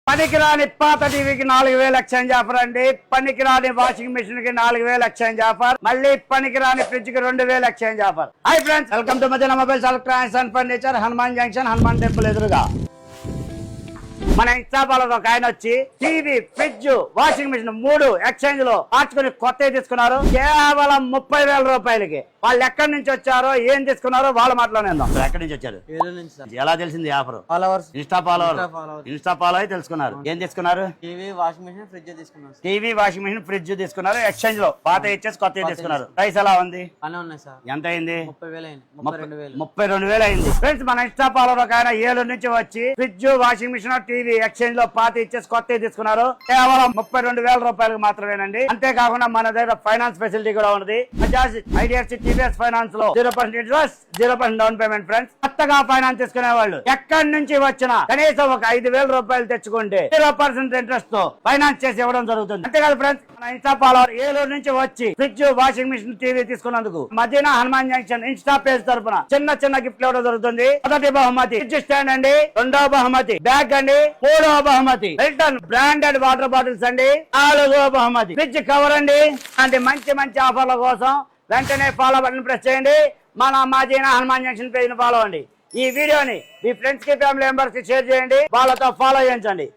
పనికిరాని పాత టీవీకి 4000 ఎక్స్చేంజ్ ఆఫర్ అండి. పనికిరాని వాషింగ్ మిషన్ కి 4000 ఎక్స్చేంజ్ ఆఫర్. మళ్ళీ పనికిరాని ఫ్రిడ్జ్ కి 2000 exchange offer. Hi friends, welcome to Madina mobiles electronics and furniture, Hanuman junction, Hanuman temple ఎదురుగా. మన ఇన్స్టాపాలలో ఒక ఆయన వచ్చి TV, fridge, washing machine 3 exchange లో మార్చుకుని కొత్తవి తీసుకున్నారు కేవలం 30,000 రూపాయలకి. వాళ్ళు ఎక్కడి నుంచి వచ్చారో, ఏం తీసుకున్నారో వాళ్ళ మాటలోనే ఉందాం. ఎక్కడి నుంచి వచ్చారు, ఎలా తెలిసింది ఆఫర్? ఇన్స్టా ఫాలో అయి తెలుసుకున్నారు. ఏం తీసుకున్నారు? టీవీ, వాషింగ్ మిషన్, ఫ్రిడ్జ్ తీసుకున్నారు. టీవీ, వాషింగ్ మిషన్, ఫ్రిడ్జ్ తీసుకున్నారు ఎక్స్చేంజ్ లో. పాత ఇచ్చేసి కొత్త తీసుకున్నారు. ప్రైస్ ఎలా ఉంది? ఎంత అయింది? 32,000 అయింది. ఫ్రెండ్స్, మన ఇన్స్టా ఫాలో ఒక ఆయన ఏలూరు నుంచి వచ్చి fridge, washing machine, TV exchange లో పాత ఇచ్చేసి కొత్త తీసుకున్నారు కేవలం 32,000 రూపాయలకు మాత్రమేనండి. అంతేకాకుండా మన దగ్గర ఫైనాన్స్ ఫెసిలిటీ కూడా ఉంది. బజాజ్, ఐడిఎఫ్సి, టీవీఎస్ ఫైనాన్స్ లో 0% ఇంట్రెస్ట్, 0% డౌన్ పేమెంట్. ఫ్రెండ్స్, కొత్తగా ఫైనాన్స్ తీసుకునే వాళ్ళు ఎక్కడి నుంచి వచ్చినా కనీసం ఒక 5,000 రూపాయలు తెచ్చుకుంటే 0% ఇంట్రెస్ట్ తో ఫైనాన్స్ చేసి ఇవ్వడం జరుగుతుంది. అంతేకాదు ఫ్రెండ్స్, మన ఇన్స్టా ఫాలోవర్ ఏలూరు నుంచి వచ్చి ఫ్రిడ్జ్, వాషింగ్ మిషన్, టీవీ తీసుకున్నందుకు Madina Hanuman junction Insta page తరపున చిన్న గిఫ్ట్ ఇవ్వడం జరుగుతుంది. మొదటి బహుమతి ఫ్రిడ్జ్ స్టాండ్ అండి. రెండవ బహుమతి బ్యాగ్ అండి. మూడవ బహుమతి మిల్టన్ బ్రాండెడ్ వాటర్ బాటిల్స్ అండి. నాలుగవ బహుమతి ఫ్రిడ్జ్ కవర్ అండి. అంటే మంచి ఆఫర్ల కోసం వెంటనే ఫాలో బటన్ ప్రెస్ చేయండి. మన మదీనా హనుమాన్ జంక్షన్ పేజ్ ని ఫాలో అండి. ఈ వీడియోని మీ ఫ్రెండ్స్ కి, ఫ్యామిలీ మెంబర్స్ కి షేర్ చేయండి. వాళ్ళతో ఫాలో చేయించండి.